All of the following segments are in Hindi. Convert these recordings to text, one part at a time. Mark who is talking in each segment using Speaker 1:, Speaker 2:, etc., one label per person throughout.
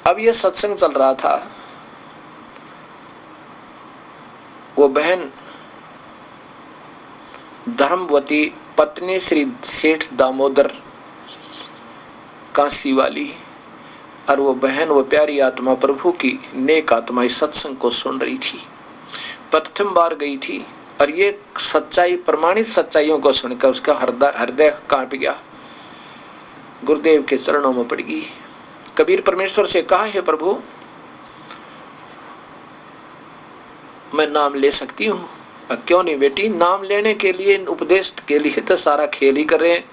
Speaker 1: अब ये सत्संग चल रहा था, वो बहन धर्मवती पत्नी श्री सेठ दामोदर काशी वाली, और वो बहन, वो प्यारी आत्मा, प्रभु की नेक आत्मा इस सत्संग को सुन रही थी, प्रथम बार गई थी। और ये सच्चाई, प्रमाणित सच्चाइयों को सुनकर उसका हृदय कांप गया, गुरुदेव के चरणों में पड़ गई। कबीर परमेश्वर से कहा, हे प्रभु, मैं नाम ले सकती हूँ? क्यों नहीं बेटी, नाम लेने के लिए, उपदेश के लिए तो सारा खेल ही कर रहे हैं,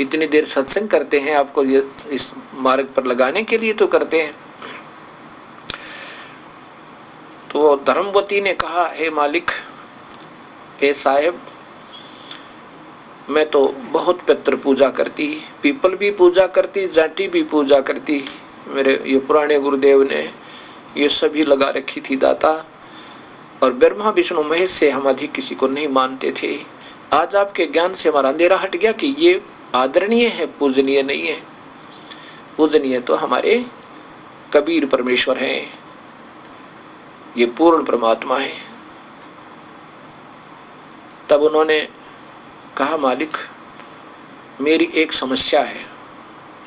Speaker 1: इतनी देर सत्संग करते हैं, आपको ये इस मार्ग पर लगाने के लिए तो करते हैं। तो धर्मवती ने कहा, हे मालिक, हे साहेब, मैं तो बहुत पितृ पूजा करती, पीपल भी पूजा करती, जाटी भी पूजा करती, मेरे ये पुराने गुरुदेव ने ये सभी लगा रखी थी दाता, और ब्रह्मा विष्णु महेश से हम अधिक किसी को नहीं मानते थे। आज आपके ज्ञान से हमारा अंधेरा हट गया कि ये आदरणीय है, पूजनीय नहीं है। पूजनीय तो हमारे कबीर परमेश्वर हैं, ये पूर्ण परमात्मा है। तब उन्होंने कहा, मालिक, मेरी एक समस्या है।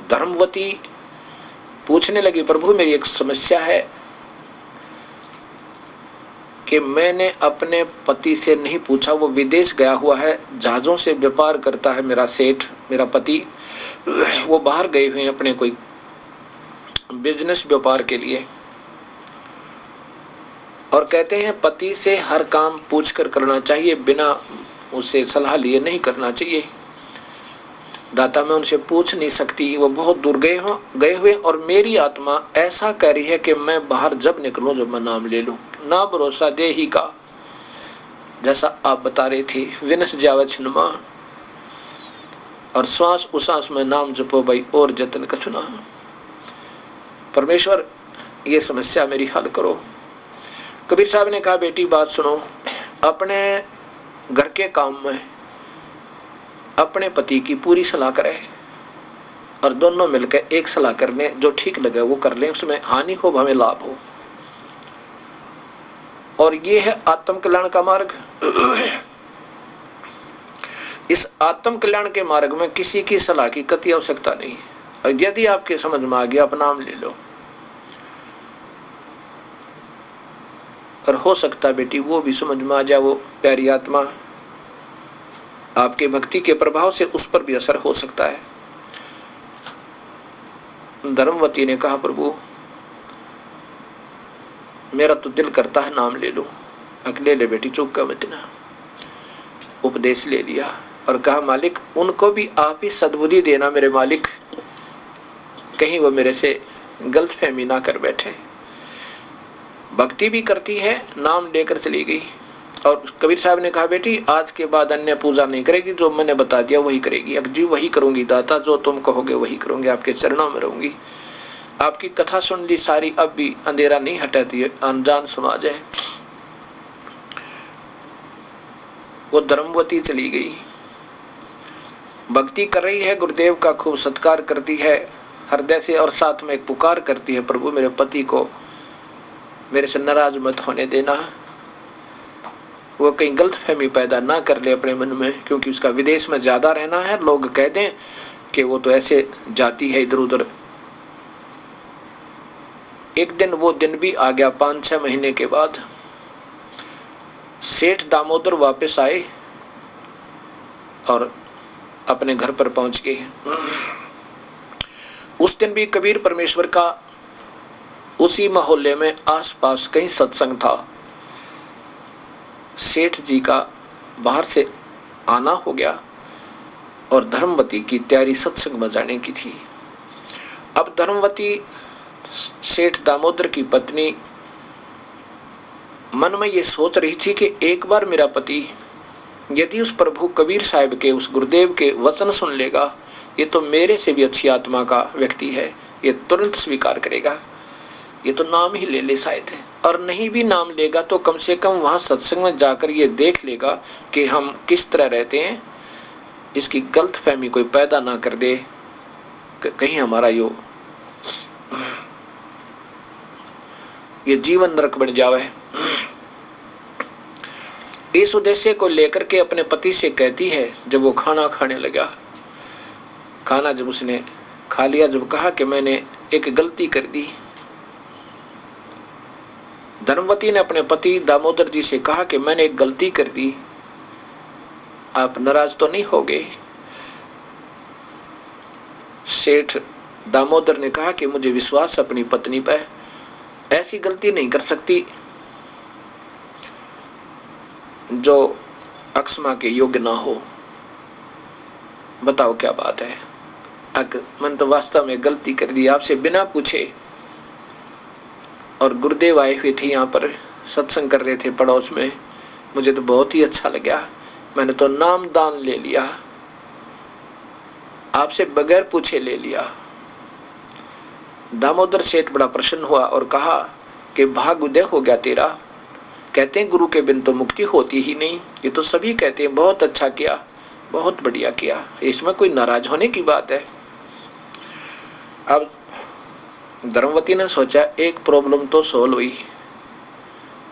Speaker 1: धर्मवती पूछने लगी, प्रभु मेरी एक समस्या है कि मैंने अपने पति से नहीं पूछा, वो विदेश गया हुआ है, जहाजों से व्यापार करता है मेरा सेठ, मेरा पति, वो बाहर गए हुए हैं अपने कोई बिजनेस व्यापार के लिए, और कहते हैं पति से हर काम पूछकर करना चाहिए, बिना उससे सलाह लिए नहीं करना चाहिए। दाता, मैं उनसे पूछ नहीं सकती, वो बहुत दूर गए हुए, और मेरी आत्मा ऐसा कह रही है कि मैं बाहर जब निकलूं, जब मैं नाम ले लूं, ना भरोसा दे ही का, जैसा आप बता रहे थे, विनस जावे छिनमा, और श्वास उश्वास में नाम जपो भाई, और जतन कछुना। परमेश्वर, ये समस्या मेरी हल करो। कबीर साहब ने कहा, बेटी बात सुनो, अपने घर के काम में अपने पति की पूरी सलाह करें, और दोनों मिलकर एक सलाह कर लें, जो ठीक लगे वो कर लें, उसमें हानि हो हमें लाभ हो। और ये है आत्म कल्याण का मार्ग। इस आत्म कल्याण के मार्ग में किसी की सलाह की कति आवश्यकता नहीं, और यदि आपके समझ में आ गया, अपना नाम ले लो। और हो सकता बेटी वो भी समझ में आ जाए, वो प्यारी आत्मा, आपके भक्ति के प्रभाव से उस पर भी असर हो सकता है। धर्मवती ने कहा, प्रभु मेरा तो दिल करता है नाम ले लूं। अकेले ले बेटी, चुप का मत ना। उपदेश ले लिया और कहा, मालिक उनको भी आप ही सद्बुद्धि देना मेरे मालिक, कहीं वो मेरे से गलतफहमी ना कर बैठे। भक्ति भी करती है, नाम लेकर चली गई। और कबीर साहब ने कहा, बेटी आज के बाद अन्य पूजा नहीं करेगी, जो मैंने बता दिया वही करेगी। जी वही करूंगी दाता, जो तुम कहोगे वही करूंगी, आपके चरणों में रहूंगी। आपकी कथा सुन ली सारी, अब भी अंधेरा नहीं हटाती है, अनजान समाज है। वो धर्मवती चली गई, भक्ति कर रही है, गुरुदेव का खूब सत्कार करती है हृदय से, और साथ में एक पुकार करती है, प्रभु मेरे पति को मेरे से नाराज मत होने देना, वो कहीं गलतफहमी पैदा ना कर ले अपने मन में, क्योंकि उसका विदेश में ज्यादा रहना है, लोग कह दें कि वो तो ऐसे जाती है इधर उधर। एक दिन वो दिन भी आ गया, 5-6 महीने के बाद सेठ दामोदर वापस आए और अपने घर पर पहुंच गए। उस दिन भी कबीर परमेश्वर का उसी मोहल्ले में आसपास कहीं सत्संग था। सेठ जी का बाहर से आना हो गया और धर्मवती की तैयारी सत्संग में जाने की थी। अब धर्मवती सेठ दामोदर की पत्नी मन में ये सोच रही थी कि एक बार मेरा पति यदि उस प्रभु कबीर साहब के, उस गुरुदेव के वचन सुन लेगा, ये तो मेरे से भी अच्छी आत्मा का व्यक्ति है, ये तुरंत स्वीकार करेगा, ये तो नाम ही ले ले शायद है। और नहीं भी नाम लेगा तो कम से कम वहां सत्संग में जाकर ये देख लेगा कि हम किस तरह रहते हैं, इसकी गलतफहमी कोई पैदा ना कर दे, कहीं हमारा यो। ये जीवन नरक बन जावे। इस उद्देश्य को लेकर के अपने पति से कहती है, जब वो खाना खाने लगा, खाना जब उसने खा लिया, जब कहा कि मैंने एक गलती कर दी, धर्मवती ने अपने पति दामोदर जी से कहा कि मैंने एक गलती कर दी, आप नाराज तो नहीं होगे। सेठ दामोदर ने कहा कि मुझे विश्वास अपनी पत्नी पर, ऐसी गलती नहीं कर सकती जो अक्षमा के योग्य ना हो। बताओ क्या बात है, मैंने तो वास्तव में गलती कर दी, आपसे बिना पूछे। और गुरुदेव आए हुए थे यहाँ पर, सत्संग कर रहे थे पड़ोस में, मुझे तो बहुत ही अच्छा लगा, मैंने तो नाम दान ले लिया, आपसे बगैर पूछे ले लिया। दामोदर सेठ बड़ा प्रसन्न हुआ और कहा कि भाग उदय हो गया तेरा। कहते हैं गुरु के बिन तो मुक्ति होती ही नहीं, ये तो सभी कहते हैं बहुत अच्छा किया, बहुत बढ़िया किया, इसमें कोई नाराज होने की बात है। अब धर्मवती ने सोचा एक प्रॉब्लम तो सोल्व हुई,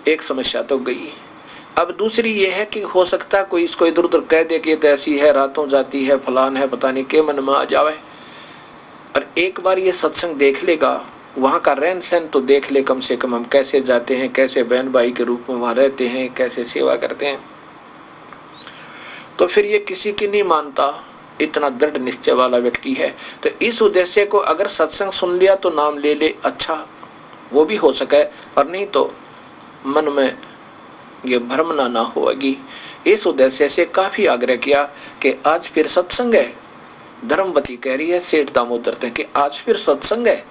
Speaker 1: एक समस्या तो गई। अब दूसरी ये है कि हो सकता है कोई इसको इधर उधर कह दे कि तो ऐसी है, रातों जाती है, फलान है, पता नहीं के मन में आ जावे। और एक बार ये सत्संग देख लेगा, वहाँ का रहन सहन तो देख ले कम से कम, हम कैसे जाते हैं, कैसे बहन भाई के रूप में वहाँ रहते हैं, कैसे सेवा करते हैं, तो फिर ये किसी की नहीं मानता, इतना दृढ़ निश्चय वाला व्यक्ति है। तो इस उद्देश्य को अगर सत्संग सुन लिया तो नाम ले ले, अच्छा वो भी हो सके, और नहीं तो मन में ये भ्रमना ना होगी। इस उद्देश्य से काफी आग्रह किया कि आज फिर सत्संग है। धर्मवती कह रही है सेठ दामोदर ने कि आज फिर सत्संग है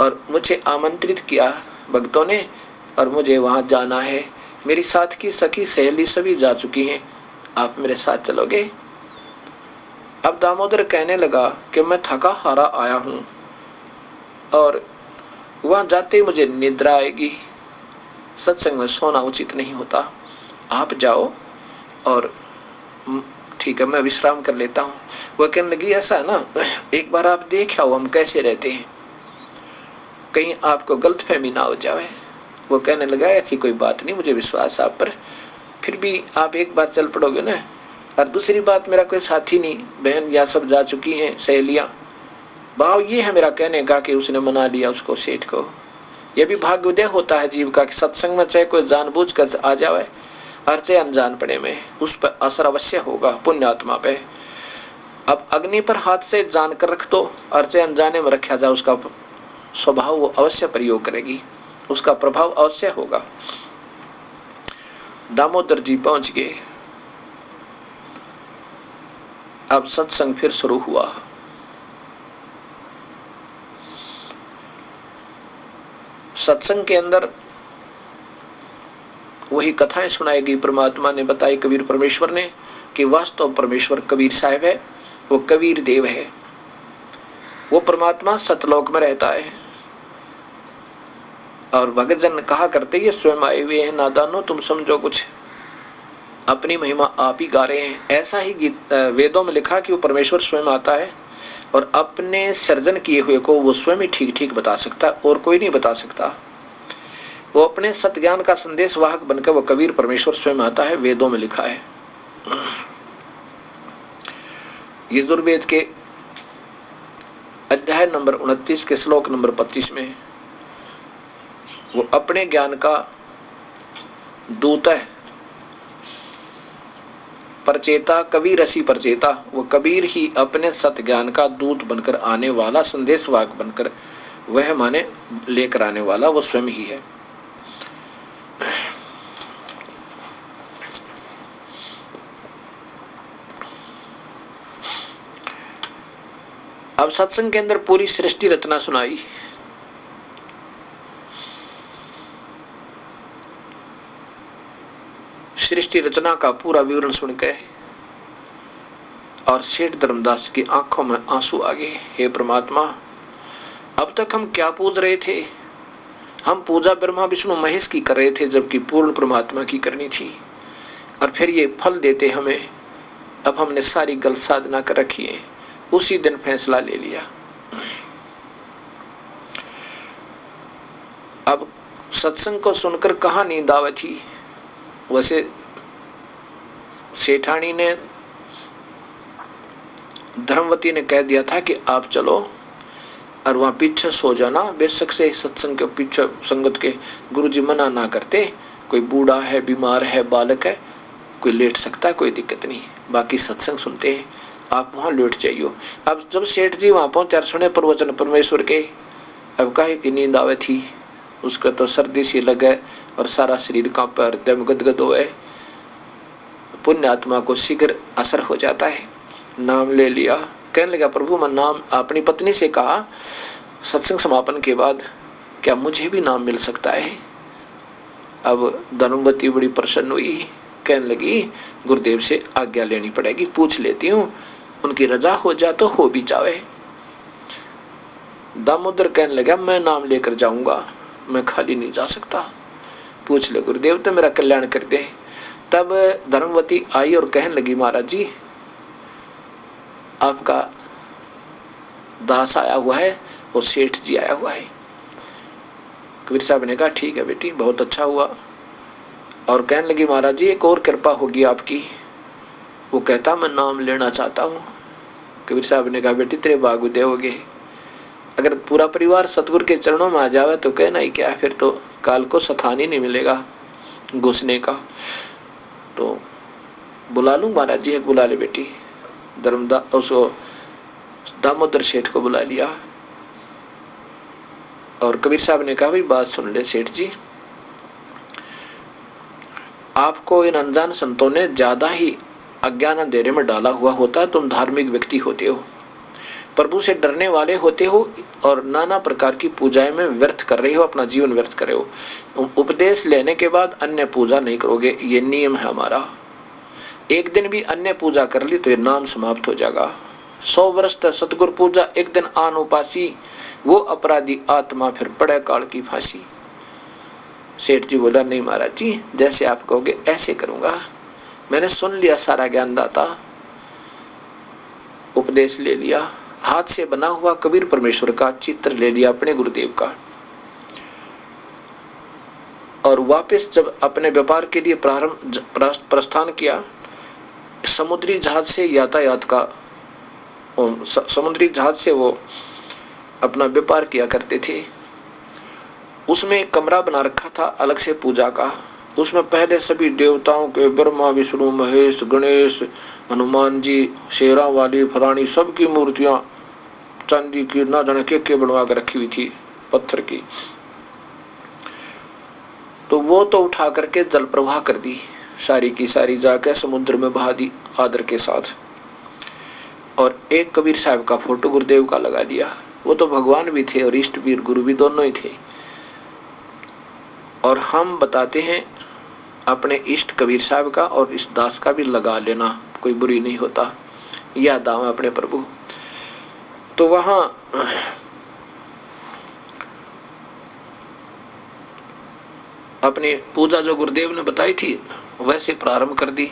Speaker 1: और मुझे आमंत्रित किया भक्तों ने और मुझे वहां जाना है, मेरी साथ की सखी सहेली सभी जा चुकी हैं, आप मेरे साथ चलोगे। अब दामोदर कहने लगा कि मैं थका हारा आया हूं और वहां जाते ही मुझे निद्रा आएगी, सत्संग में सोना उचित नहीं होता, आप जाओ और ठीक है मैं विश्राम कर लेता हूँ। वह कहने लगी ऐसा है ना, एक बार आप देख आओ हम कैसे रहते हैं, कहीं आपको गलतफहमी ना हो जाए। वो कहने लगा ऐसी कोई बात नहीं, मुझे विश्वास आप पर, फिर भी आप एक बार चल पड़ोगे ना। और दूसरी बात, मेरा कोई साथी नहीं, बहन या सब जा चुकी हैं सहेलियाँ। भाव ये है मेरा कहने का कि उसने मना लिया उसको, सेठ को। यह भी भाग्योदय होता है जीव का कि सत्संग में चाहे कोई जानबूझ कर आ जाए और चाहे अनजान पड़े में, उस पर असर अवश्य होगा पुण्यात्मा पे। अब अग्नि पर हाथ से जान कर रख दो और चाहे अनजाने में रखा जाए, उसका स्वभाव वो अवश्य प्रयोग करेगी, उसका प्रभाव अवश्य होगा। दामोदर जी पहुंच गए। अब सत्संग फिर शुरू हुआ। सत्संग के अंदर वही कथाएं सुनाई गई, परमात्मा ने बताई कबीर परमेश्वर ने कि वास्तव परमेश्वर कबीर साहब है, वो कबीर देव है, वो परमात्मा सतलोक में रहता है। और भगत जन कहा करते ये स्वयं आए हुए हैं, नादानो तुम समझो कुछ, अपनी महिमा आप ही गा रहे हैं। ऐसा ही गीत वेदों में लिखा कि वो परमेश्वर स्वयं आता है और अपने सर्जन किए हुए को वो स्वयं ही ठीक ठीक बता सकता है और कोई नहीं बता सकता। वो अपने सत्ज्ञान का संदेश वाहक बनकर वो कबीर परमेश्वर स्वयं आता है, वेदों में लिखा है। यजुर्वेद के अध्याय नंबर 29 के श्लोक नंबर 25 में वो अपने ज्ञान का दूत है, परचेता कबीर रसी परचेता, वो कबीर ही अपने सत्य ज्ञान का दूत बनकर आने वाला, संदेशवाहक बनकर, वह माने लेकर आने वाला वो स्वयं ही है। अब सत्संग के अंदर पूरी सृष्टि रचना सुनाई। सृष्टि रचना का पूरा विवरण सुनकर और सेठ धर्मदास की आंखों में आंसू आ गए। हे परमात्मा, अब तक हम क्या पूज रहे थे? हम पूजा ब्रह्मा विष्णु महेश की कर रहे थे, जबकि पूर्ण परमात्मा की करनी थी। और फिर ये फल देते हमें। अब हमने सारी गलत साधना कर रखी है। उसी दिन फैसला ले लिया। अब सत्संग को सुनकर कहाँ नींद आवे थी। वैसे सेठानी ने, धर्मवती ने कह दिया था कि आप चलो और वहाँ पीछे सो जाना। बेशक से सत्संग के पीछे संगत के गुरुजी मना ना करते, कोई बूढ़ा है, बीमार है, बालक है, कोई लेट सकता है, कोई दिक्कत नहीं, बाकी सत्संग सुनते हैं, आप वहाँ लेट जाइयो। अब जब सेठ जी वहाँ पहुँचे, सुने प्रवचन परमेश्वर के, अब काहे की नींद आवे थी, उसका तो सर्दी सी लगे और सारा शरीर कांपे, हृदय में गदगद होए। पुण्य आत्मा को शीघ्र असर हो जाता है। नाम ले लिया, कहने लगा प्रभु मैं नाम, अपनी पत्नी से कहा सत्संग समापन के बाद क्या मुझे भी नाम मिल सकता है। अब धर्मवती बड़ी प्रसन्न हुई, कहने लगी गुरुदेव से आज्ञा लेनी पड़ेगी, पूछ लेती हूँ, उनकी रजा हो जा तो हो भी जावे। दामोदर कहने लगा मैं नाम लेकर जाऊंगा, मैं खाली नहीं जा सकता, पूछ ले गुरुदेव तो मेरा कल्याण कर दे। तब धर्मवती आई और कहने लगी महाराज जी आपका दास आया हुआ है और सेठ जी आया हुआ है। कबीर साहब ने कहा ठीक है बेटी, बहुत अच्छा हुआ। और कहने लगी महाराज जी एक और कृपा होगी आपकी। वो कहता मैं नाम लेना चाहता हूँ। कबीर साहब ने कहा बेटी तेरे बागुदे होगे, अगर पूरा परिवार सतगुरु के चरणों में आ जावे तो कहना ही क्या, फिर तो काल को स्थान ही नहीं मिलेगा घुसने का। तो बुला लूँ महाराज जी, बुला ले बेटी। उसको दामोदर सेठ को बुला लिया और कबीर साहब ने कहा भाई बात सुन ले सेठ जी, आपको इन अनजान संतों ने ज्यादा ही अज्ञान अंधेरे में डाला हुआ होता है। तुम धार्मिक व्यक्ति होते हो, प्रभु से डरने वाले होते हो और नाना प्रकार की पूजाएं में व्यर्थ कर रहे हो, अपना जीवन व्यर्थ कर रहे हो। उपदेश लेने के बाद अन्य पूजा नहीं करोगे, ये नियम है हमारा। एक दिन भी अन्य पूजा कर ली तो ये नाम समाप्त हो जाएगा। 100 वर्ष तक सतगुरु पूजा, एक दिन आन उपासी, वो अपराधी आत्मा फिर पड़े काल की फांसी। सेठ जी बोला नहीं महाराज जी जैसे आप कहोगे ऐसे करूंगा। मैंने सुन लिया सारा ज्ञानदाता, उपदेश ले लिया, हाथ से बना हुआ कबीर परमेश्वर का चित्र ले लिया अपने गुरुदेव का, और वापस जब अपने व्यापार के लिए प्रस्थान किया, समुद्री जहाज से यातायात का, समुद्री जहाज से वो अपना व्यापार किया करते थे। उसमें एक कमरा बना रखा था अलग से पूजा का। उसमें पहले सभी देवताओं के, ब्रह्मा विष्णु महेश गणेश हनुमान जी, शेरा वाली फलानी सबकी मूर्तियां चांदी की ना जाने के बनवा कर रखी हुई थी, पत्थर की। तो वो तो उठा करके जल प्रवाह कर दी, सारी की सारी जाकर समुद्र में बहा दी आदर के साथ। और एक कबीर साहब का फोटो गुरुदेव का लगा दिया। वो तो भगवान भी थे और इष्ट भी, गुरु भी, दोनों ही थे। और हम बताते हैं अपने इष्ट कबीर साहब का और इस दास का भी लगा लेना, कोई बुरी नहीं होता, यह दावा अपने प्रभु। तो वहां अपनी पूजा जो गुरुदेव ने बताई थी वैसे प्रारंभ कर दी।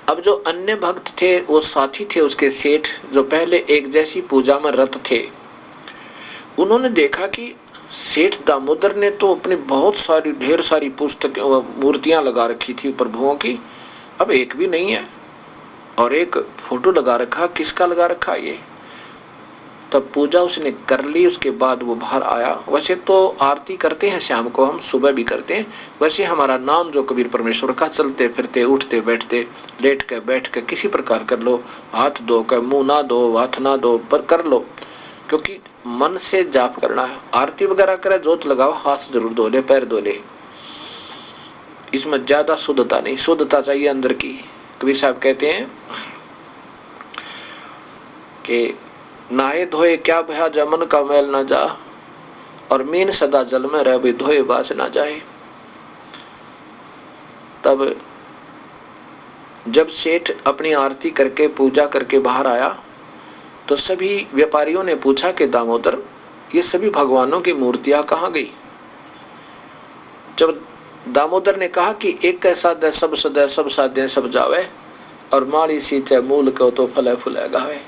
Speaker 1: अब जो अन्य भक्त थे वो साथी थे उसके सेठ, जो पहले एक जैसी पूजा में रत थे, उन्होंने देखा कि सेठ दामोदर ने तो अपनी बहुत सारी ढेर सारी पुस्तक मूर्तियां लगा रखी थी प्रभुओं की, अब एक भी नहीं है, और एक फोटो लगा रखा, किसका लगा रखा ये। तब पूजा उसने कर ली, उसके बाद वो बाहर आया। वैसे तो आरती करते हैं शाम को, हम सुबह भी करते हैं, वैसे हमारा नाम जो कबीर परमेश्वर का, चलते फिरते उठते बैठते लेट के बैठ के किसी प्रकार कर लो, हाथ धो कर, मुंह ना दो, हाथ ना दो, पर कर लो, क्योंकि मन से जाप करना है। आरती वगैरह करे, जोत लगाओ, हाथ जरूर धो ले, पैर धो ले, इसमें ज्यादा शुद्धता नहीं, शुद्धता चाहिए अंदर की। कबीर साहब कहते हैं कि नहाए धोए क्या भया जमन का मैल ना जा, और मीन सदा जल में रह भी धोए बास ना जाए। तब जब सेठ अपनी आरती करके पूजा करके बाहर आया तो सभी व्यापारियों ने पूछा कि दामोदर ये सभी भगवानों की मूर्तियां कहाँ गई। जब दामोदर ने कहा कि एक कैसा दे सब सदै, सब साधे सब जावे, और माड़ी सींचे मूल को तो फले फुले गावे।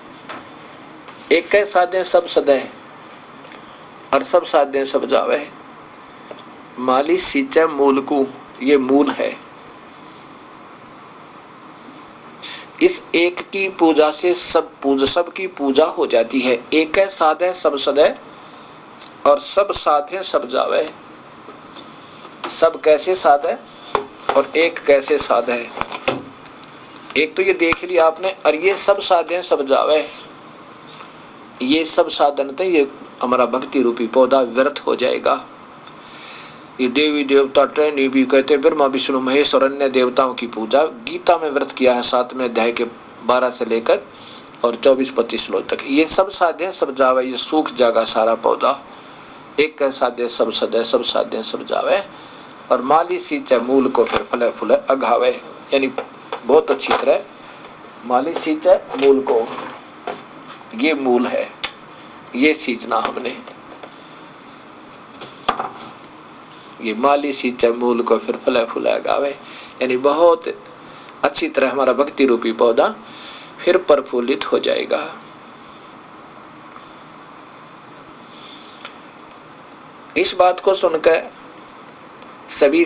Speaker 1: एक कैसा दे सब सदै, और सब साधे सब जावे। माली सींचे मूल को, ये मूल है। इस एक की पूजा से सब की पूजा हो जाती है। एक है साधे सब सदे और सब साधे सब जावे। सब कैसे साधे और एक कैसे साधे। एक तो ये देख लिया आपने, और ये सब साधे सब जावे। ये सब साधन थे, ये हमारा भक्ति रूपी पौधा व्यर्थ हो जाएगा। ये देवी देवता ट्रेनी भी कहते ब्रह्मा विष्णु महेश और अन्य देवताओं की पूजा गीता में व्रत किया है 7वें अध्याय के 12 से लेकर और 24-25 श्लोक तक। ये सब साधे सब जावे, ये सूख जाएगा सारा पौधा। एक का साधे सब सदे, सब साधे सब जावे। और माली सींचे मूल को फिर फले फूले अघावे। यानी बहुत अच्छी तरह माली सींचे मूल को, ये मूल है, ये सींचना हमने। ये माली सींचे मूल को फिर फले फूले अघावे। यानी बहुत अच्छी तरह हमारा भक्ति रूपी पौधा फिर प्रफुल्लित हो जाएगा। इस बात को सुनकर सभी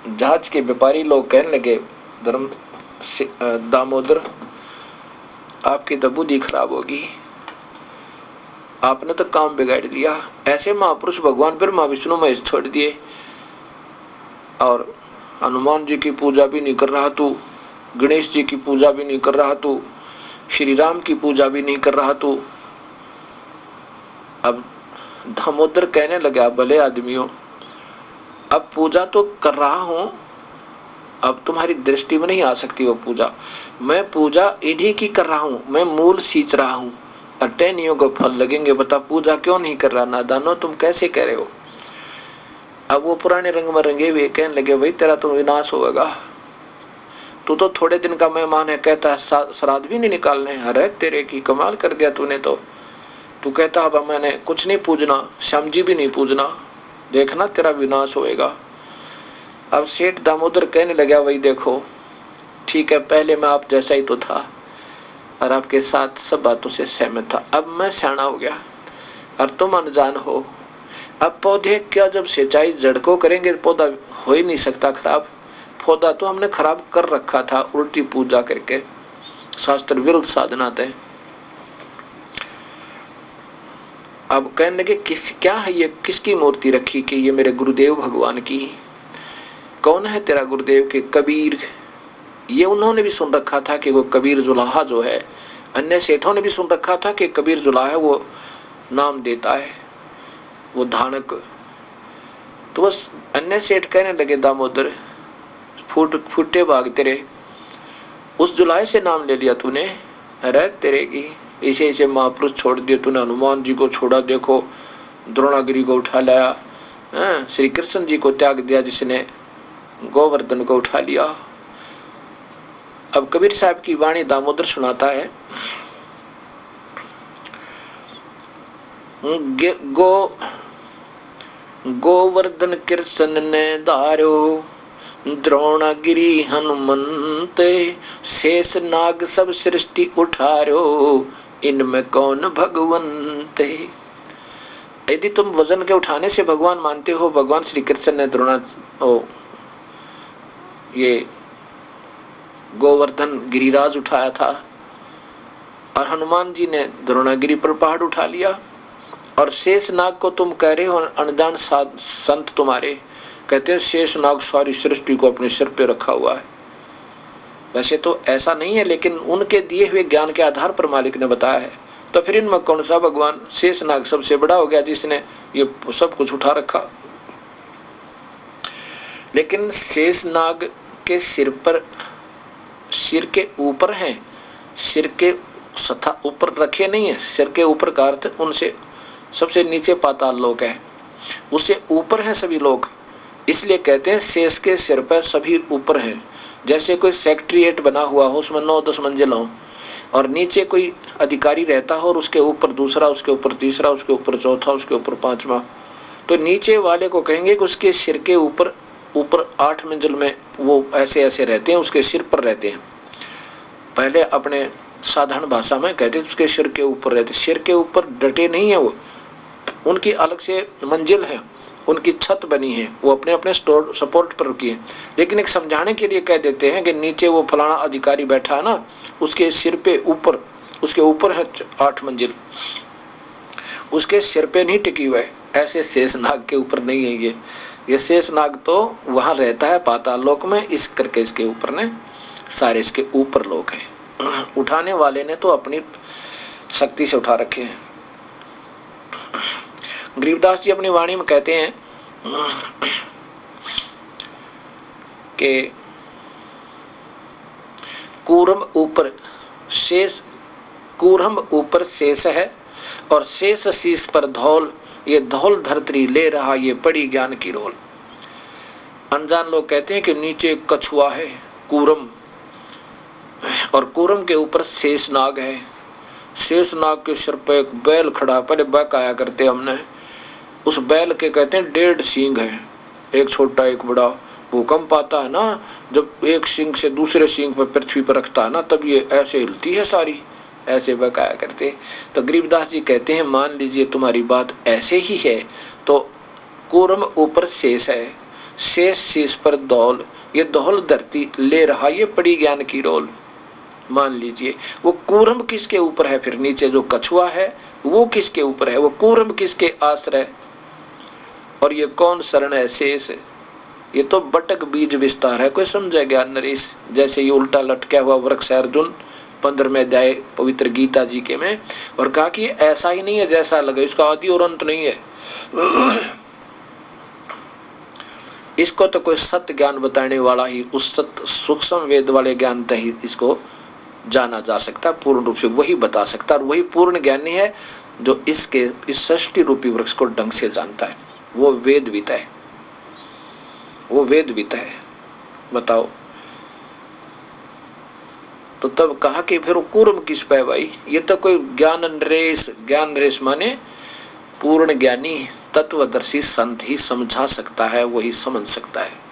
Speaker 1: जहाज के व्यापारी लोग कहने लगे, दामोदर आपकी तो बुद्धि खराब होगी, आपने तो काम बिगाड़ दिया। ऐसे महापुरुष भगवान ब्रह्मा विष्णु महेश छोड़ दिए और हनुमान जी की पूजा भी नहीं कर रहा तू, गणेश जी की पूजा भी नहीं कर रहा तू, श्री राम की पूजा भी नहीं कर रहा तू। अब दामोदर कहने लगा, भले आदमियों, अब पूजा तो कर रहा हूं, अब तुम्हारी दृष्टि में नहीं आ सकती वो पूजा। मैं पूजा इन्हीं की कर रहा हूं, मैं मूल सींच रहा हूं, टहनियों को फल लगेंगे। बता पूजा क्यों नहीं कर रहा? नादानो, तुम कैसे कह रहे हो? अब वो पुराने रंग में रंगे हुए कहने लगे, भाई तेरा तो विनाश होगा, तू तो थोड़े दिन का मेहमान है, कहता है श्राद्ध भी नहीं निकालने। अरे तेरे की कमाल कर दिया तूने तो। तू कहता अब मैंने कुछ नहीं पूजना, श्याम जी भी नहीं पूजना, देखना तेरा विनाश होएगा। अब सेठ दामोदर कहने लगा, वही देखो ठीक है, पहले मैं आप जैसा ही तो था और आपके साथ सब बातों से सहमत था, अब मैं सियाना हो गया और तुम अनजान हो। अब पौधे क्या जब सिंचाई जड़ को करेंगे, पौधा हो ही नहीं सकता खराब। पौधा तो हमने खराब कर रखा था उल्टी पूजा करके, शास्त्र विरुद्ध साधना थे। अब कहने लगे क्या है ये, किसकी मूर्ति रखी कि ये मेरे गुरुदेव भगवान की। कौन है तेरा गुरुदेव? के कबीर। ये उन्होंने भी सुन रखा था कि वो कबीर जुलाहा जो है, अन्य सेठों ने भी सुन रखा था कि कबीर जुलाहा वो नाम देता है, वो धानक। तो बस अन्य सेठ कहने लगे, दामोदर फूटे भाग तेरे, उस जुलाहे से नाम ले लिया तूने। अरे तेरे की ऐसे ऐसे महापुरुष छोड़ दिए तूने, हनुमान जी को छोड़ा, देखो द्रोणागिरी को उठा लाया, श्री कृष्ण जी को त्याग दिया जिसने गोवर्धन को उठा लिया। अब कबीर साहब की वाणी दामोदर सुनाता है, गोवर्धन कृष्ण ने धारो, द्रोणागिरी हनुमंत, शेष नाग सब सृष्टि उठारो, इनमें कौन भगवंत। यदि तुम वजन के उठाने से भगवान मानते हो, भगवान श्री कृष्ण ने ये गोवर्धन गिरिराज उठाया था और हनुमान जी ने द्रोणागिरी पर पहाड़ उठा लिया, और शेष नाग को तुम कह रहे हो अनजान संत तुम्हारे कहते हैं शेष नाग सारी सृष्टि को अपने सिर पे रखा हुआ है। वैसे तो ऐसा नहीं है, लेकिन उनके दिए हुए ज्ञान के आधार पर मालिक ने बताया है। तो फिर इनमें कौन सा भगवान? शेष नाग सबसे बड़ा हो गया जिसने ये सब कुछ उठा रखा। लेकिन शेष नाग के सिर पर, सिर के ऊपर हैं, सिर के सथा ऊपर रखे नहीं है। सिर के ऊपर का अर्थ उनसे सबसे नीचे पाताल लोक है, उससे ऊपर हैं सभी लोग, इसलिए कहते हैं शेष के सिर पर सभी ऊपर हैं। जैसे कोई सेक्रेटरीट बना हुआ हो, उसमें 9-10 मंजिल हो और नीचे कोई अधिकारी रहता हो और उसके ऊपर दूसरा, उसके ऊपर तीसरा, उसके ऊपर चौथा, उसके ऊपर पांचवा, तो नीचे वाले को कहेंगे कि उसके सिर के ऊपर 8 मंजिल में वो ऐसे ऐसे रहते हैं, उसके सिर पर रहते हैं। पहले अपने साधारण भाषा में कहते हैं उसके सिर के ऊपर रहते, सिर के ऊपर डटे नहीं है वो, उनकी अलग से मंजिल है, उनकी छत बनी है, वो अपने अपने सपोर्ट पर रुकी है। लेकिन एक समझाने के लिए कह देते हैं कि नीचे वो फलाना अधिकारी बैठा है ना, उसके सिर पे ऊपर, उसके ऊपर है 8 मंजिल, उसके सिर पे नहीं टिकी हुआ है। ऐसे शेषनाग के ऊपर नहीं है ये शेषनाग तो वहां रहता है पाताल लोक में, इस करके इसके ऊपर ने सारे इसके ऊपर लोग हैं। उठाने वाले ने तो अपनी शक्ति से उठा रखे हैं। गरीबदास जी अपनी वाणी में कहते हैं कि कूर्म ऊपर शेष है और शेष शीश पर धौल, ये धौल धरती ले रहा ये पड़ी ज्ञान की रोल। अनजान लोग कहते हैं कि नीचे कछुआ है कूर्म, और कूर्म के ऊपर शेषनाग है। शेषनाग के सिर पर एक बैल खड़ा, पहले बकाया करते हमने, उस बैल के कहते हैं 1.5 सींग है, एक छोटा एक बड़ा। भूकंप आता है ना, जब एक सींग से दूसरे सींग पर पृथ्वी पर रखता है ना, तब ये ऐसे हिलती है सारी, ऐसे बकाया करते। तो गरीबदास जी कहते हैं मान लीजिए तुम्हारी बात ऐसे ही है, तो कूर्म ऊपर शेष है, शेष शीश पर धौल, ये धौल धरती ले रहा ये पड़ी ज्ञान की रोल। मान लीजिए वो कूर्म किसके ऊपर है, फिर नीचे जो कछुआ है वो किसके ऊपर है, वो कूर्म किसके आश्रय, और ये कौन शरण है शेष। ये तो बटक बीज विस्तार है, कोई समझेगा नरेश। जैसे ये उल्टा लटका हुआ वृक्ष है अर्जुन 15वें अध्याय पवित्र गीता जी के में, और कहा कि ऐसा ही नहीं है जैसा लगे, इसका आदि और अंत नहीं है। इसको तो कोई सत्य ज्ञान बताने वाला ही, उस सत्य सूक्ष्म वेद वाले ज्ञान तक ही इसको जाना जा सकता है, पूर्ण रूप से वही बता सकता है। और वही पूर्ण ज्ञानी है जो इसके इस सृष्टि रूपी वृक्ष को ढंग से जानता है, वो वेदवित है, वो वेदवित है। बताओ, तो तब कहा कि फिर वो कूर्म किस पे भाई, ये तो कोई ज्ञान नरेश माने पूर्ण ज्ञानी तत्वदर्शी संत ही समझा सकता है, वही समझ सकता है।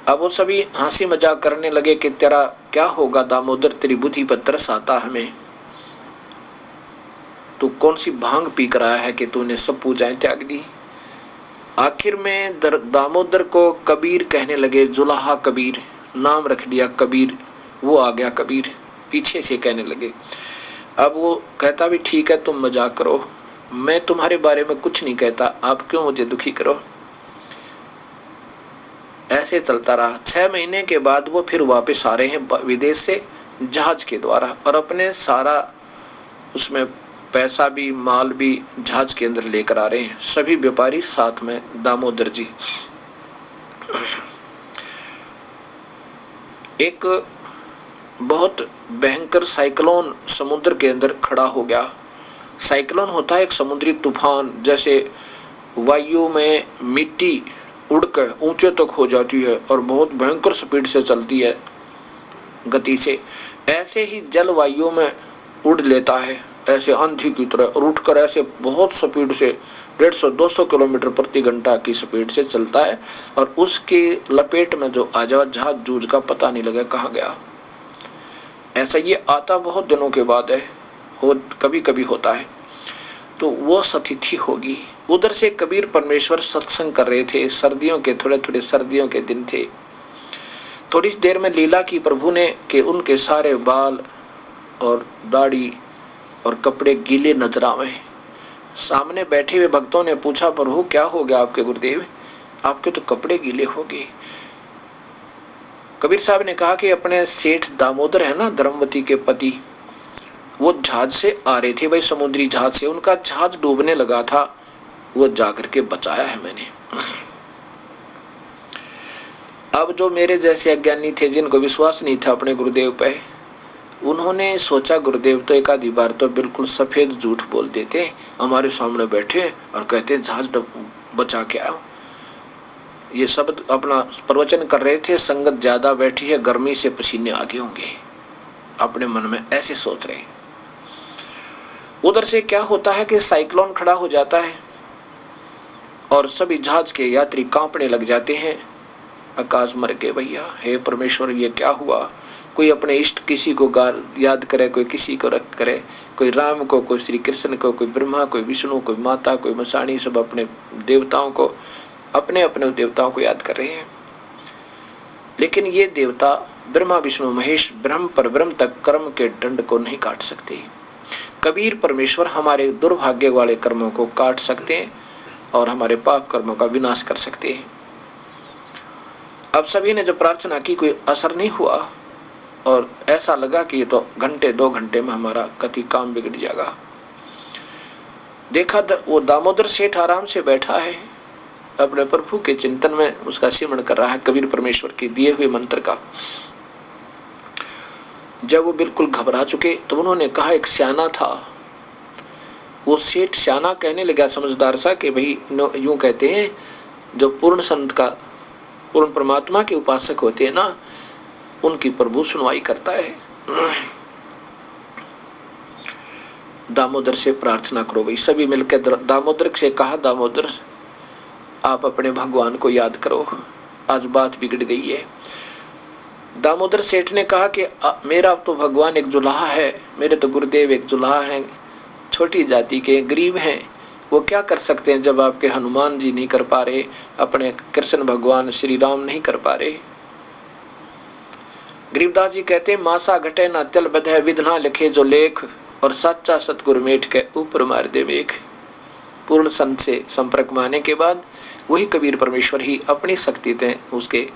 Speaker 1: अब वो सभी हंसी मजाक करने लगे कि तेरा क्या होगा दामोदर, तेरी बुद्धि पर तरस आता हमें, तू कौन सी भांग पी कर आया है कि तूने सब पूजाएं त्याग दी। आखिर में दामोदर को कबीर कहने लगे, जुलाहा कबीर नाम रख दिया कबीर, वो आ गया कबीर, पीछे से कहने लगे। अब वो कहता भी ठीक है तुम मजाक करो, मैं तुम्हारे बारे में कुछ नहीं कहता, आप क्यों मुझे दुखी करो। ऐसे चलता रहा। 6 महीने के बाद वो फिर वापस आ रहे हैं विदेश से जहाज के द्वारा, और अपने सारा उसमें पैसा भी माल भी जहाज के अंदर लेकर आ रहे हैं, सभी व्यापारी साथ में दामोदर जी। एक बहुत भयंकर साइक्लोन समुद्र के अंदर खड़ा हो गया। साइक्लोन होता है एक समुद्री तूफान, जैसे वायु में मिट्टी उड़कर ऊंचे तक हो जाती है और बहुत भयंकर स्पीड से चलती है गति से, ऐसे ही जलवायु में उड़ लेता है ऐसे आंधी की तरह, और उठकर ऐसे बहुत स्पीड से 150-200 किलोमीटर प्रति घंटा की स्पीड से चलता है, और उसकी लपेट में जो आ जाए जहाज जूझ का पता नहीं लगा कहाँ गया। ऐसा ये आता बहुत दिनों के बाद है, हो कभी कभी होता है। तो वो स्थिति होगी। उधर से कबीर परमेश्वर सत्संग कर रहे थे, सर्दियों के थोड़े सर्दियों के दिन थे। थोड़ी देर में लीला की प्रभु ने कि उनके सारे बाल और दाढ़ी और कपड़े गीले नजर आवे। सामने बैठे हुए भक्तों ने पूछा, प्रभु क्या हो गया आपके गुरुदेव, आपके तो कपड़े गीले हो गए। कबीर साहब ने कहा कि अपने सेठ दामोदर है ना, धर्मवती के पति, वो जहाज से आ रहे थे भाई, समुद्री जहाज से, उनका जहाज डूबने लगा था, वो जाकर के बचाया है मैंने। अब जो मेरे जैसे अज्ञानी थे, जिनको विश्वास नहीं था अपने गुरुदेव पे, उन्होंने सोचा गुरुदेव तो एक आधी बार तो बिल्कुल सफेद झूठ बोल देते, हमारे सामने बैठे और कहते जहाज बचा के आओ। ये शब्द अपना प्रवचन कर रहे थे, संगत ज्यादा बैठी है, गर्मी से पसीने आगे होंगे, अपने मन में ऐसे सोच रहे। उधर से क्या होता है कि साइक्लोन खड़ा हो जाता है और सभी जहाज के यात्री कांपने लग जाते हैं, आकाश मर गए भैया, हे परमेश्वर ये क्या हुआ। कोई अपने इष्ट किसी को याद करे, कोई किसी को रख करे, कोई राम को, कोई श्री कृष्ण को, कोई ब्रह्मा, कोई विष्णु, कोई माता, कोई मसाणी, सब अपने देवताओं को, अपने अपने देवताओं को याद कर रहे हैं। लेकिन ये देवता ब्रह्मा विष्णु महेश ब्रह्म पर ब्रह्म तक कर्म के दंड को नहीं काट सकते। कबीर परमेश्वर हमारे दुर्भाग्य वाले कर्मों को काट सकते हैं और हमारे पाप कर्मों का विनाश कर सकते हैं। अब सभी ने जब प्रार्थना की, कोई असर नहीं हुआ और ऐसा लगा कि ये तो घंटे 2 घंटे में हमारा कति काम बिगड़ जाएगा। देखा वो दामोदर सेठ आराम से बैठा है, अपने प्रभु के चिंतन में उसका सिमरण कर रहा है, कबीर परमेश्वर के दिए हुए मंत्र का। जब वो बिल्कुल घबरा चुके तो उन्होंने कहा, एक सियाना था, वो सेठ सियाना कहने लगा समझदार सा कि भाई यूं कहते हैं जो पूर्ण संत का, पूर्ण परमात्मा के उपासक होते हैं ना, उनकी प्रभु सुनवाई करता है। दामोदर से प्रार्थना करो भाई। सभी मिलकर दामोदर से कहा, दामोदर आप अपने भगवान को याद करो, आज बात बिगड़ गई है। दामोदर सेठ ने कहा कि मेरा तो भगवान एक जुलाहा है, मेरे तो गुरुदेव एक जुलाहा हैं, छोटी जाति के गरीब हैं, वो क्या कर सकते हैं जब आपके हनुमान जी नहीं कर पा रहे, अपने कृष्ण भगवान श्री राम नहीं कर पा रहे। गरीबदास जी कहते हैं, मासा घटे ना तिल बधे विधना लिखे जो लेख, और सच्चा सतगुरु मेट के ऊपर मार दे वेख। पूर्ण संत से संपर्क में आने के बाद वही कबीर परमेश्वर ही अपनी शक्ति से उसके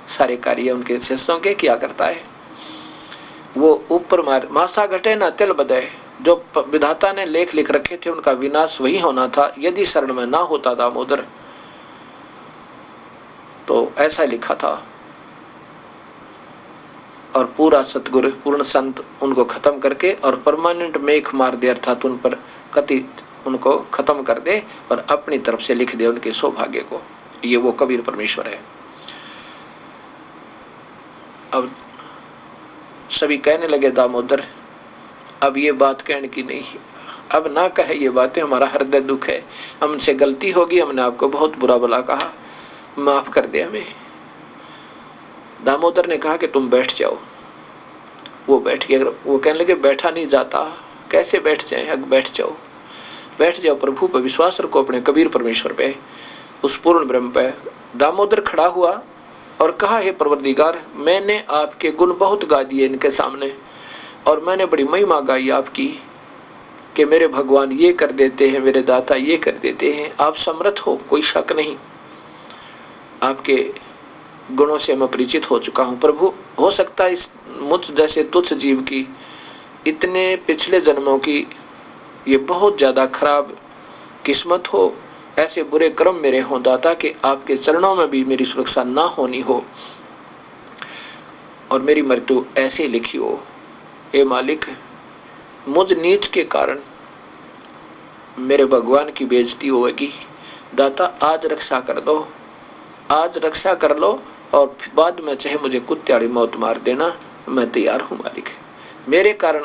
Speaker 1: सारे कार्य उनके शिष्यों के किया करता है। वो ऊपर मार, मासा घटे ना तिल बधे, जो विधाता ने लेख लिख रखे थे उनका विनाश वही होना था यदि शरण में ना होता दामोदर, तो ऐसा लिखा था। और पूरा सतगुरु पूर्ण संत उनको खत्म करके और परमानेंट मेख मार दे, अर्थात उन पर कति उनको खत्म कर दे और अपनी तरफ से लिख दे उनके सौभाग्य को। ये वो कबीर परमेश्वर है। अब सभी कहने लगे, दामोदर अब ये बात कहने की नहीं, अब ना कहे ये बातें, हमारा हृदय दुख है, हमसे गलती होगी, हमने आपको बहुत बुरा भला कहा, माफ कर दे हमें। दामोदर ने कहा कि तुम बैठ जाओ। वो बैठ गया। वो कहने लगे, बैठा नहीं जाता, कैसे बैठ जाए, अब बैठ जाओ, बैठ जाओ, प्रभु पर विश्वास रखो, अपने कबीर परमेश्वर पे, उस पूर्ण ब्रह्म पे। दामोदर खड़ा हुआ और कहा, हे परवरदिगार, मैंने आपके गुण बहुत गा दिए इनके सामने, और मैंने बड़ी महिमा गाई आपकी कि मेरे भगवान ये कर देते हैं, मेरे दाता ये कर देते हैं, आप समर्थ हो, कोई शक नहीं, आपके गुणों से मैं परिचित हो चुका हूँ। प्रभु, हो सकता है इस मुझ जैसे तुच्छ जीव की इतने पिछले जन्मों की ये बहुत ज़्यादा खराब किस्मत हो, ऐसे बुरे कर्म मेरे हों दाता कि आपके चरणों में भी मेरी सुरक्षा ना होनी हो और मेरी मृत्यु ऐसे लिखी हो। हे मालिक, मुझ नीच के कारण मेरे भगवान की बेइज्जती होगी, दाता आज रक्षा कर दो, आज रक्षा कर लो, और बाद में चाहे मुझे कुत्त्याड़ी मौत मार देना, मैं तैयार हूँ मालिक, मेरे कारण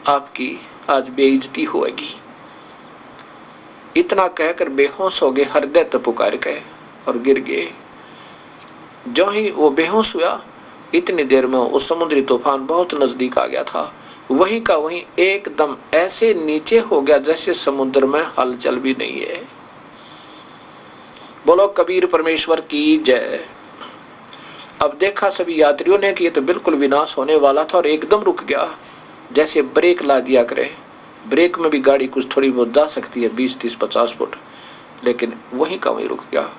Speaker 1: आपकी आज बेइज्जती होगी। इतना कहकर बेहोश हो गए, हृदय तो पुकार गए और गिर गए। जो ही वो बेहोश हुआ, इतनी देर में वो समुद्री तूफान बहुत नजदीक आ गया था, वहीं का वहीं एकदम ऐसे नीचे हो गया जैसे समुद्र में हलचल भी नहीं है। बोलो कबीर परमेश्वर की जय। अब देखा सभी यात्रियों ने कि ये तो बिल्कुल विनाश होने वाला था और एकदम रुक गया, जैसे ब्रेक ला दिया करे। ब्रेक में भी गाड़ी कुछ थोड़ी बहुत जा सकती है 20, 30, 50 फुट, लेकिन वहीं का वहीं रुक गया।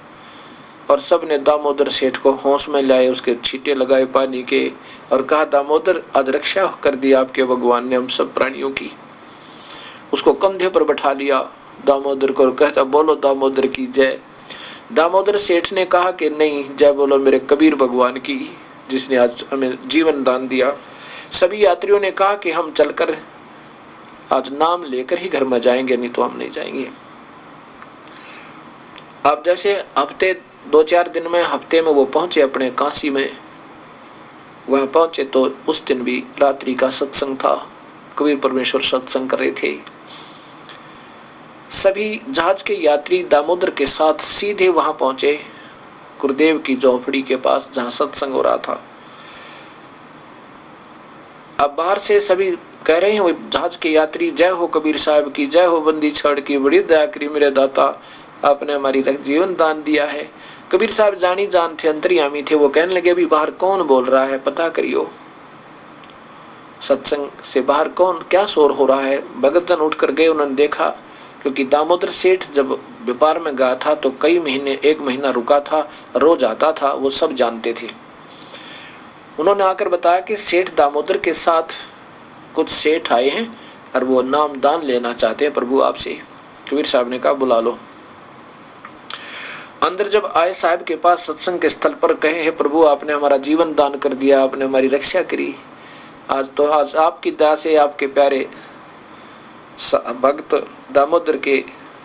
Speaker 1: और सब ने दामोदर सेठ को होश में लाए, उसके छींटे लगाए पानी के और कहा, दामोदर आज रक्षा कर दी आपके भगवान ने हम सब प्राणियों की। उसको कंधे पर बैठा लिया दामोदर को, कहता, बोलो दामोदर की जय। दामोदर सेठ ने कहा कि नहीं, जय बोलो मेरे कबीर भगवान की, जिसने आज हमें जीवन दान दिया। सभी यात्रियों ने कहा कि हम चलकर आज नाम लेकर ही घर में जाएंगे, नहीं तो हम नहीं जाएंगे। अब जैसे हफ्ते 2-4 दिन में, हफ्ते में वो पहुंचे अपने काशी में। वहां पहुंचे तो उस दिन भी रात्रि का सत्संग था, कबीर परमेश्वर सत्संग कर रहे थे। सभी जहाज के यात्री दामोदर के साथ सीधे वहां पहुंचे गुरुदेव की झोपड़ी के पास जहां सत्संग हो रहा था। अब बाहर से सभी कह रहे हैं, वो जहाज के यात्री, जय हो कबीर साहब की, जय हो बंदी छड़ की, बड़ी दया करी मेरे दाता, आपने हमारी जीवन दान दिया है। कबीर साहब जानी जान थे, अंतर्यामी थे। वो कहने लगे अभी बाहर कौन बोल रहा है, पता करियो, सत्संग से बाहर कौन क्या शोर हो रहा है। भगत जन उठकर गए, उन्होंने देखा, क्योंकि दामोदर सेठ जब व्यापार में गया था तो कई महीने, 1 महीना रुका था, रोज आता था, वो सब जानते थे। उन्होंने आकर बताया कि सेठ दामोदर के साथ कुछ सेठ आए हैं और वो नाम दान लेना चाहते हैं प्रभु आपसे। कबीर साहब ने कहा बुला लो। अंदर जब आए साहब के पास सत्संग के स्थल पर, कहे हे प्रभु आपने हमारा जीवन दान कर दिया, आपने हमारी रक्षा करी, आज आपकी दया से, आपके प्यारे भक्त दामोदर के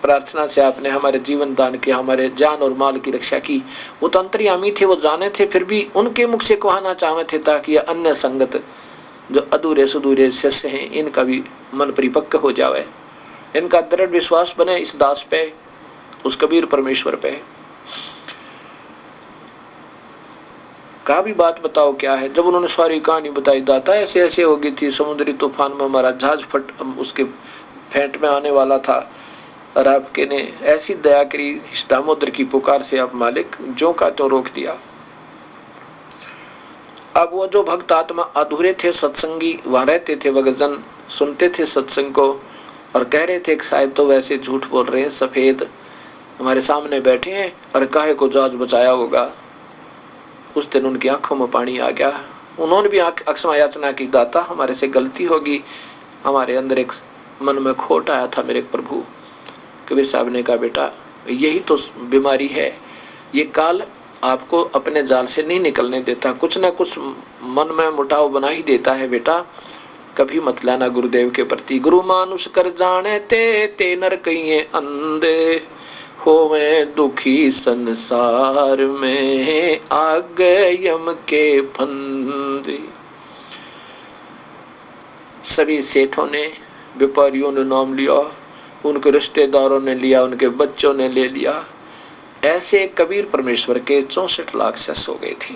Speaker 1: प्रार्थना से आपने हमारे जीवन दान किया, हमारे जान और माल की रक्षा की। वो तो अंतर्यामी थे, वो जाने थे, फिर भी उनके मुख से कहना चाहते थे ताकि अन्य संगत जो अधूरे सुधूरे शिष्य हैं इनका भी मन परिपक्व हो जाए, इनका दृढ़ विश्वास बने इस दास पे, उस कबीर परमेश्वर पे। कहा भी बात बताओ क्या है। जब उन्होंने सारी कहानी बताई, दाता ऐसे ऐसे हो गई थी, समुद्री तूफान में हमारा जहाज उसके फेंट में आने वाला था और आपके ने ऐसी दया करी, इस दामोदर की पुकार से आप मालिक जो का तो रोक दिया। अब वो जो भक्त आत्मा अधूरे थे, सत्संगी वहां रहते थे, भगतजन सुनते थे सत्संग को और कह रहे थे कि साहब तो वैसे झूठ बोल रहे हैं, सफेद हमारे सामने बैठे हैं और काहे को जहाज बचाया होगा। उस दिन उनकी आंखों में पानी आ गया। उन्होंने भी अक्षमा याचना की, दाता हमारे से गलती होगी, हमारे अंदर एक मन में खोट आया था मेरे प्रभु। कबीर साहब ने कहा बेटा यही तो बीमारी है, ये काल आपको अपने जाल से नहीं निकलने देता, कुछ ना कुछ मन में मुटाव बना ही देता है बेटा, कभी मत लाना गुरुदेव के प्रति। गुरु मानुष कर जाने ते नर कहिए अंधे, होवे दुखी संसार में आगे यम के फंदे। सभी सेठों ने, व्यापारियों ने नाम लिया, उनके रिश्तेदारों ने लिया, उनके बच्चों ने ले लिया। ऐसे कबीर परमेश्वर के 64 लाख शिष्य हो गए थे।